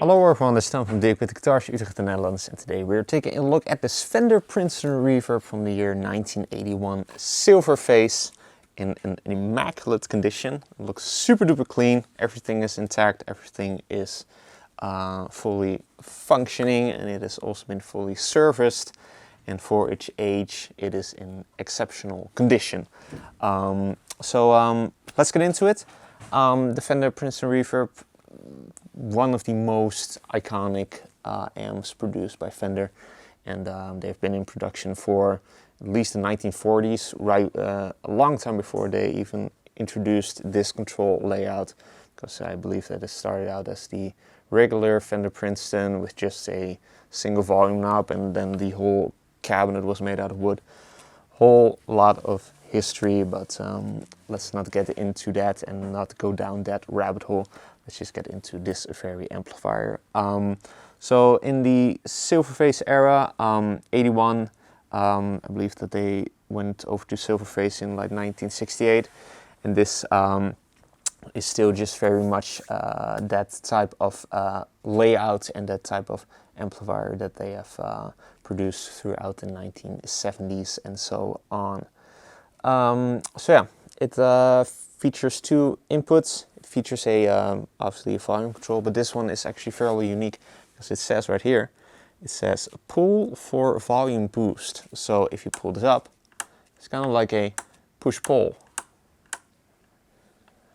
Hello everyone, this is Tom from Dirk Witte Guitars, Utrecht, the Netherlands, and today we're taking a look at this Fender Princeton Reverb from the year 1981, silver face, in an immaculate condition. It looks super duper clean, everything is intact, everything is fully functioning, and it has also been fully serviced, and for its age it is in exceptional condition. Let's get into it. The Fender Princeton Reverb, one of the most iconic amps produced by Fender, and they've been in production for at least the 1940s, right, a long time before they even introduced this control layout, because I believe that it started out as the regular Fender Princeton with just a single volume knob, and then the whole cabinet was made out of wood. Whole lot of history, but let's not get into that and not go down that rabbit hole. Let's just get into this very amplifier. So in the Silverface era, 81, I believe that they went over to Silverface in like 1968, and this is still just very much that type of layout and that type of amplifier that they have produced throughout the 1970s and so on. It features two inputs. It features obviously a volume control, but this one is actually fairly unique because it says right here, it says pull for volume boost. So if you pull this up, it's kind of like a push-pull.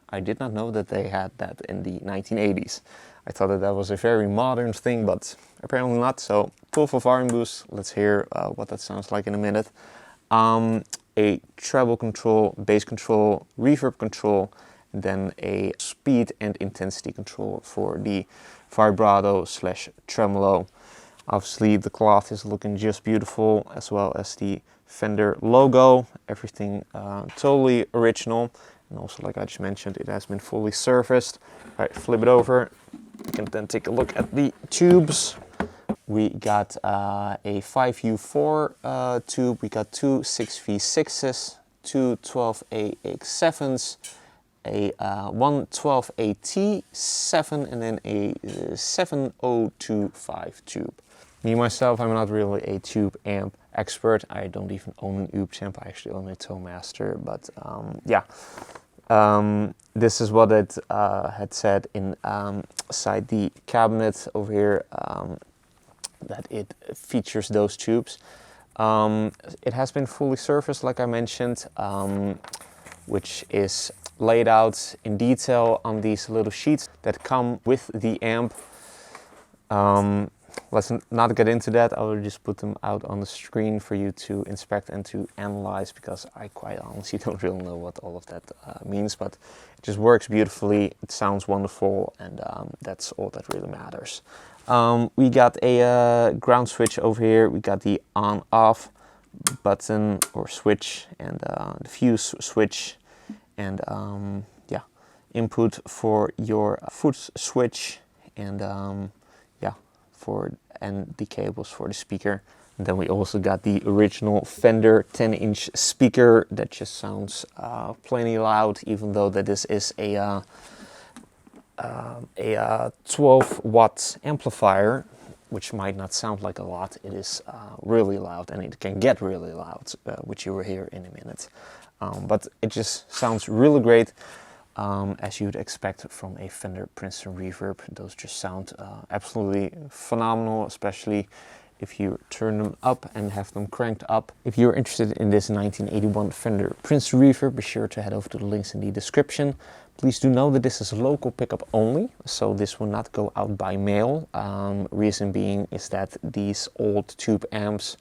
I did not know that they had that in the 1980s. I thought that that was a very modern thing, but apparently not. So pull for volume boost. Let's hear what that sounds like in a minute. A treble control, bass control, reverb control, and then a speed and intensity control for the vibrato slash tremolo. Obviously the cloth is looking just beautiful, as well as the Fender logo. Everything totally original, and also, like I just mentioned, it has been fully serviced. All right, flip it over. You can then take a look at the tubes. We got a 5U4 tube, we got two 6V6s, two 12AX7s, a 112AT7, and then a 7025 tube. Me, myself, I'm not really a tube amp expert. I don't even own an Oops amp, I actually own a Towmaster, but this is what it had said inside the cabinet over here. That it features those tubes. It has been fully serviced, like I mentioned, which is laid out in detail on these little sheets that come with the amp. Let's not get into that. I will just put them out on the screen for you to inspect and to analyze, because I quite honestly don't really know what all of that means, but it just works beautifully, it sounds wonderful, and that's all that really matters. We got a ground switch over here, we got the on-off button or switch, and the fuse switch, and input for your foot switch, and and the cables for the speaker. And then we also got the original Fender 10-inch speaker that just sounds plenty loud, even though that this is a 12-watt amplifier, which might not sound like a lot. It is really loud, and it can get really loud, which you will hear in a minute. But it just sounds really great, as you would expect from a Fender Princeton Reverb. Those just sound absolutely phenomenal, especially if you turn them up and have them cranked up. If you're interested in this 1981 Fender Princeton Reverb, be sure to head over to the links in the description. Please do know that this is local pickup only, so this will not go out by mail. Reason being is that these old tube amps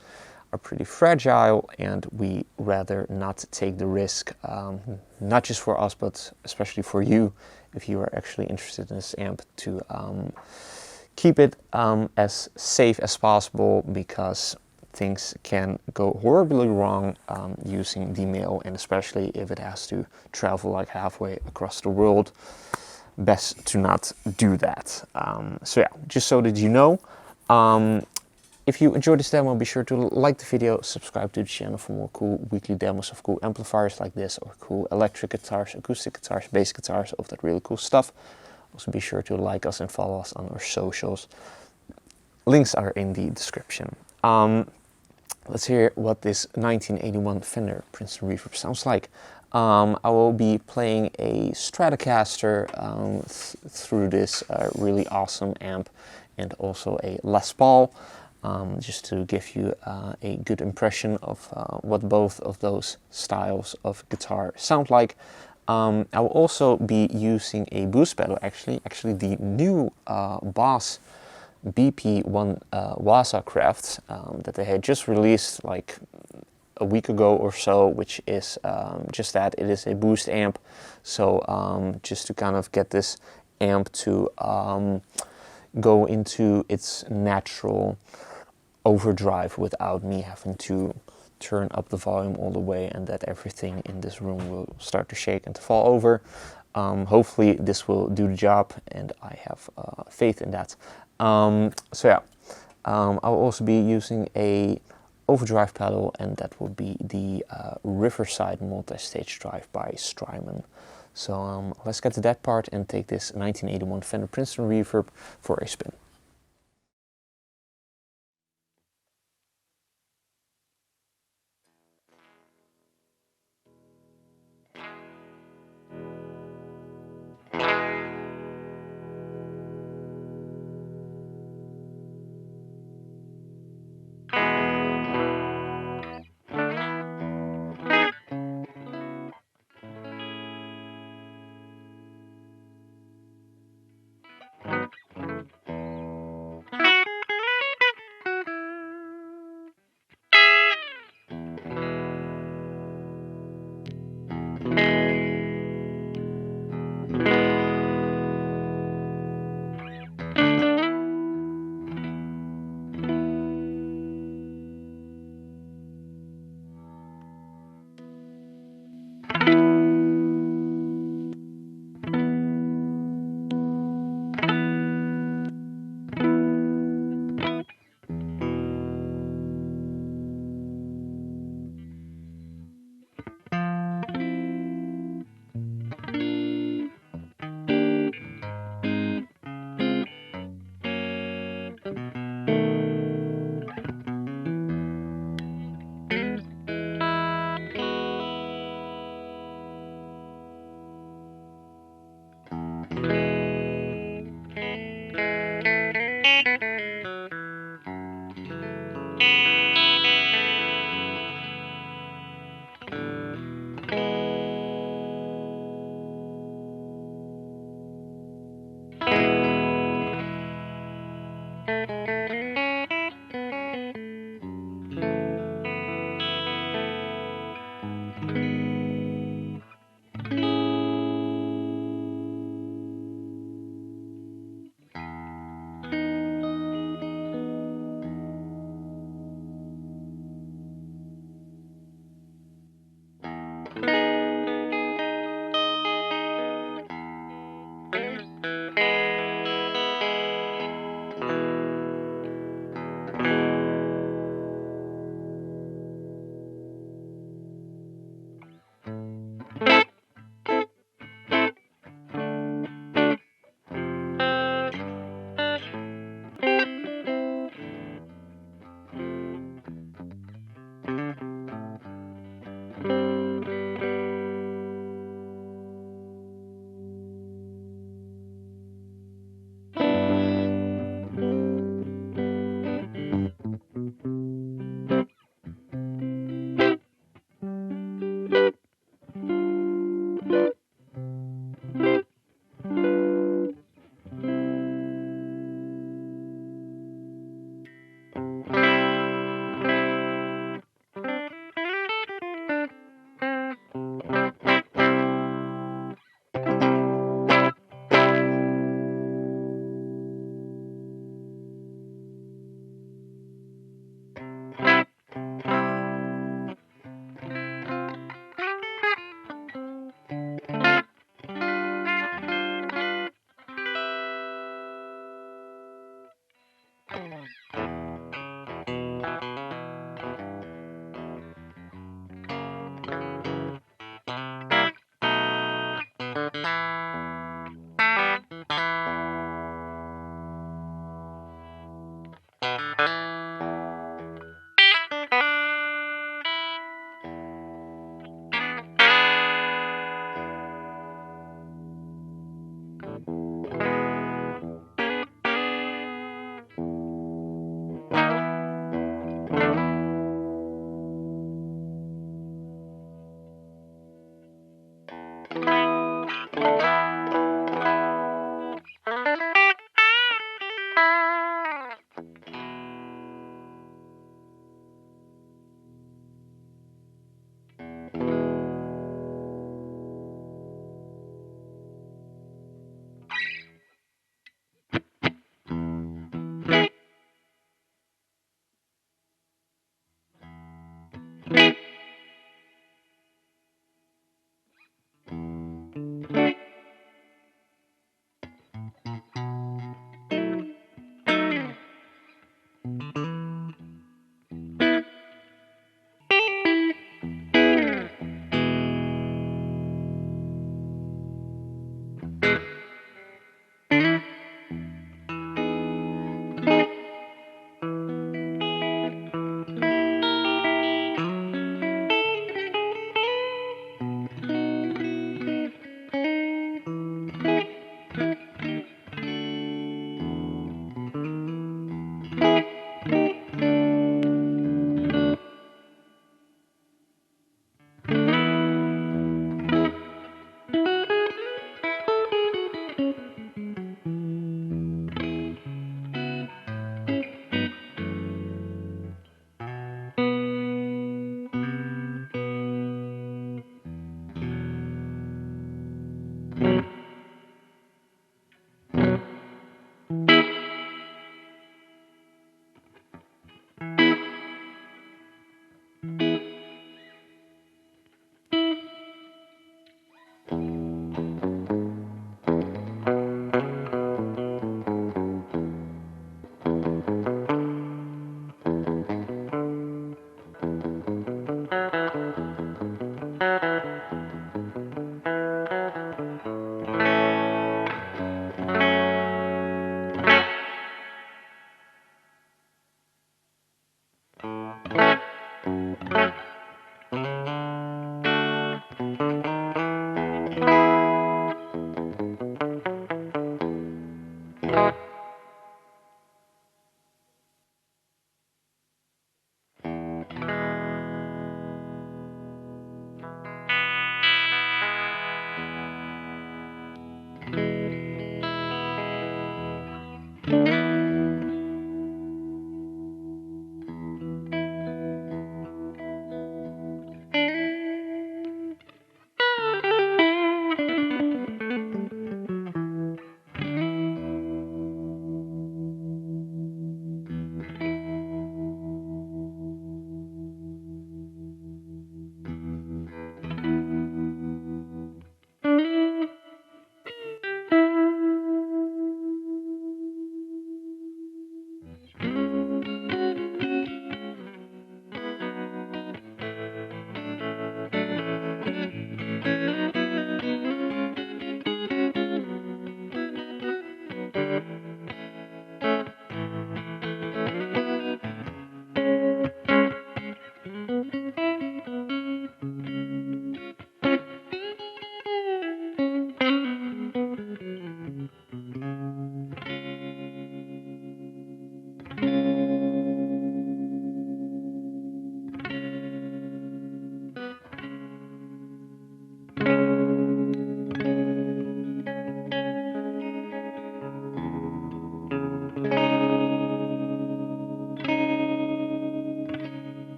are pretty fragile, and we rather not take the risk, not just for us, but especially for you, if you are actually interested in this amp, to keep it as safe as possible, because things can go horribly wrong using the mail, and especially if it has to travel like halfway across the world. Best to not do that. Just so that you know. If you enjoyed this demo, be sure to like the video, subscribe to the channel for more cool weekly demos of cool amplifiers like this, or cool electric guitars, acoustic guitars, bass guitars, all of that really cool stuff. Also be sure to like us and follow us on our socials. Links are in the description. Let's hear what this 1981 Fender Princeton Reverb sounds like. I will be playing a Stratocaster through this really awesome amp, and also a Les Paul, just to give you a good impression of what both of those styles of guitar sound like. I will also be using a boost pedal, actually the new Boss BP1 Wazacraft that they had just released like a week ago or so, which is just that, it is a boost amp. So just to kind of get this amp to go into its natural overdrive without me having to turn up the volume all the way, and that everything in this room will start to shake and to fall over. Hopefully this will do the job, and I have faith in that. So yeah, I will also be using a overdrive pedal, and that will be the Riverside multi-stage drive by Strymon. So let's get to that part and take this 1981 Fender Princeton Reverb for a spin.